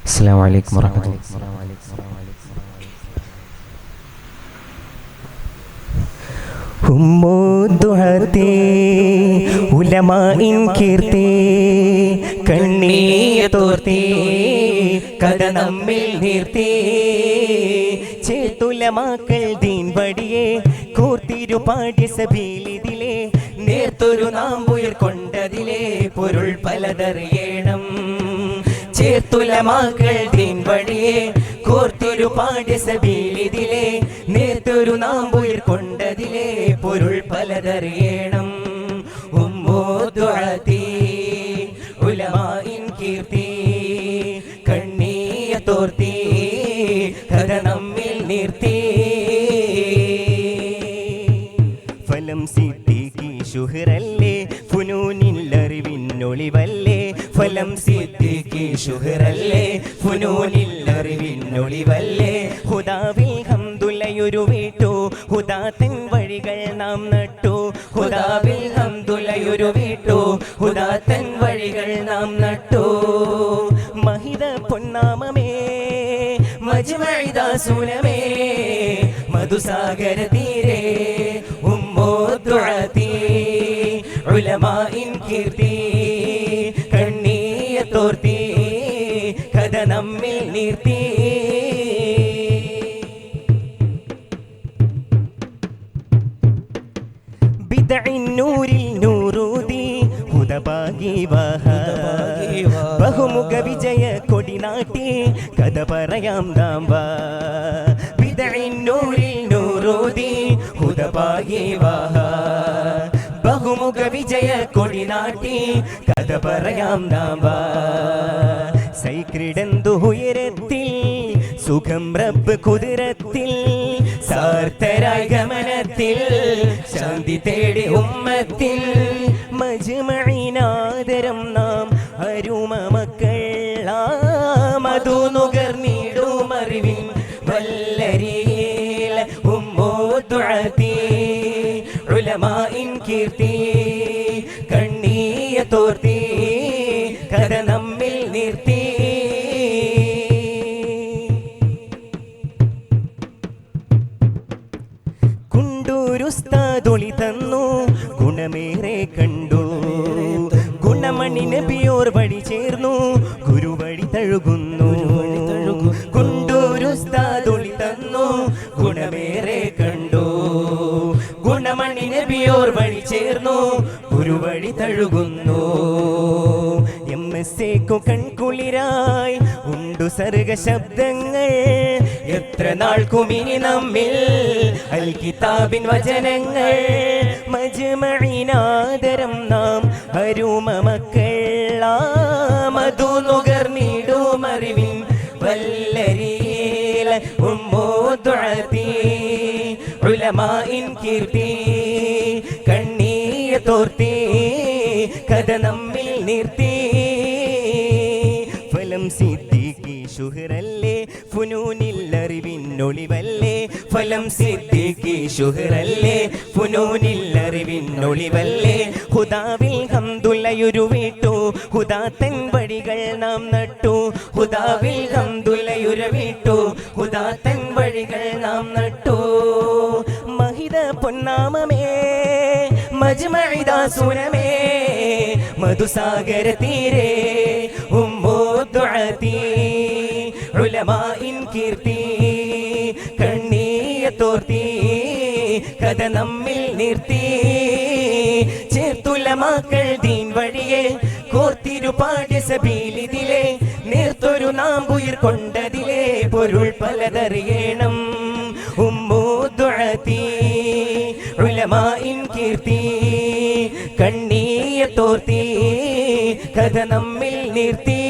അസ്സലാമു അലൈക്കും വറഹ്മത്തുള്ളാഹി. ഉമ്മൂദ്ദുഹത്തേ ഉലമാഇൻ കീർത്തി കണ്ണീയത്തോർത്തി കഥ നമ്മിൽ നിർത്തി ചേത്തുലമാക്കൾ ദീൻ വടിയെ കൂർത്തിരു പാഠ്യ സഭയിലിതിലെ നേർത്തൊരു നാം ഉയർക്കൊണ്ടതിലെ പൊരുൾ പലതറിയണം. ചേർത്തുലമാക്കൾ ദീൻ വഴിയെ കോർത്തൊരു പാഠ്യ സഭയിലിതിലെ നേർത്തൊരു നാം ഉയർക്കൊണ്ടതിലെ പൊരുൾ പലതറിയണം. ഉമ്മൂദ്ദുഅത്തി ഉലമാഇൻ കീർത്തി കണ്ണീയത്തോർത്തി കഥ നമ്മിൽ നിർത്തി ഫലം സിദ്ദീഖി ശുഹ്റല്ലേ ഫുനൂനിൽ അറിവിന്നൊളിവല്ലേ ഫലം സിദ്ദീഖി ശുഹ്റല്ലേ ഫുനൂനിൽ അറിവിന്നൊളിവല്ലേ ഹുദാവിൽ ഹംദുലയൊരു വീട്ടു ഹുദാത്തൻ വഴികൾ നാം നട്ടു ഹുദാവിൽ ഹംദുലയൊരു വീട്ടു ഹുദാത്തൻ വഴികൾ നാം നട്ടു മഹിത പൊന്നാമമേ മജ്മഇദാസുലമേ മധുസാഗര തീരെ ഉമ്മൂദ്ദുഅത്തി ഉലമാഇൻ കീർത്തി കണ്ണീയത്തോർത്തി കഥ നമ്മിൽ നിർത്തി ബിദ്ഇൻ നൂരിൽ നൂറൂതി ഹുദബാഗി ബഹുമുഖ വിജയ കൊടിനാട്ടി കഥ പറയാം നാം വാ ബിദ്ഇൻ നൂരിൽ നൂറൂതി ഹുദബാഗി ബഹുമുഖ വിജയ കൊടിനാട്ടി കഥ പറയാം നാം വാ സൈക്രിടന്തു ഉയരത്തിൽ സുഖം റബ്ബ് കുതിരത്തിൽ സാർത്ഥരായി ഗമനത്തിൽ ശാന്തി തേടി ഉമ്മത്തിൽ മജ്മഈനാദരം നാം അരുമ മക്കൾ മധു നുകർന്നിടും അറിവിൻ വല്ലരിയിൽ ഉമ്മൂദ്ദുഅത്തി ഉലമാഇൻ കീർത്തി കണ്ണീയത്തോർത്തി കഥ നമ്മിൽ നിർത്തി കുണ്ടൂരുസ്താദൊളി തന്നു ഗുണമേറെ കണ്ടു ഗുണമണി നബിയോർ വഴി ചേർന്നു ഗുരുവഴി തഴുകുന്നു കുണ്ടൂരുസ്താദൊളി തന്നു ഗുണമേറെ കണ്ടു ഗുണമണി നബിയോർ വഴി ചേർന്നു ഗുരുവഴി തഴുകുന്നു എംഎസ്സേക്കു കൺകുളിരായി ഉണ്ടു സർഗ ശബ്ദങ്ങൾ എത്ര നാൾക്കുമിനി നമ്മിൽ അൽ കിതാബിൻ വചനങ്ങൾ മജ്മഈനാദരം നാം അരുമ മക്കൾ മധു നുകർന്നിടും അറിവിൻ വല്ലരിയിൽ ഉമ്മൂദ്ദുഅത്തി ഉലമാഇൻ കീർത്തി കണ്ണീയത്തോർത്തി കഥ നമ്മിൽ നിർത്തി ഫലം സിദ്ദീഖി ശുഹ്റല്ലേ ഫുനൂനിൽ അറിവിന്നൊളിവല്ലേ ഫലം സിദ്ദീഖി ശുഹ്റല്ലേ ഫുനൂനിൽ അറിവിന്നൊളിവല്ലേ ഹുദാവിൽ ഹംദുലയൊരു വീട്ടു ഹുദാത്തൻ വഴികൾ നാം നട്ടു ഹുദാവിൽ ഹംദുലയൊരു വീട്ടു ഹുദാത്തൻ വഴികൾ നാം നട്ടു മഹിത പൊന്നാമമേ മജ്മഇദാസുലമേ മധുസാഗര തീരെ ഉമ്മൂദ്ദുഅത്തി ഉലമാഇൻ കീർത്തി കണ്ണീയത്തോർത്തി കഥ നമ്മിൽ നിർത്തി ചേർത്തുലമാക്കൾ ദീൻ വഴിയെ കോർത്തിരു പാഠ്യ സഭയിലിതിലെ നേർത്തൊരു നാം ഉയർക്കൊണ്ടതിലെ പൊരുൾ പലതറിയണം. ഉമ്മൂദ്ദുഅത്തി ഉലമാഇൻ കീർത്തി കണ്ണീയത്തോർത്തി കഥ നമ്മിൽ നിർത്തി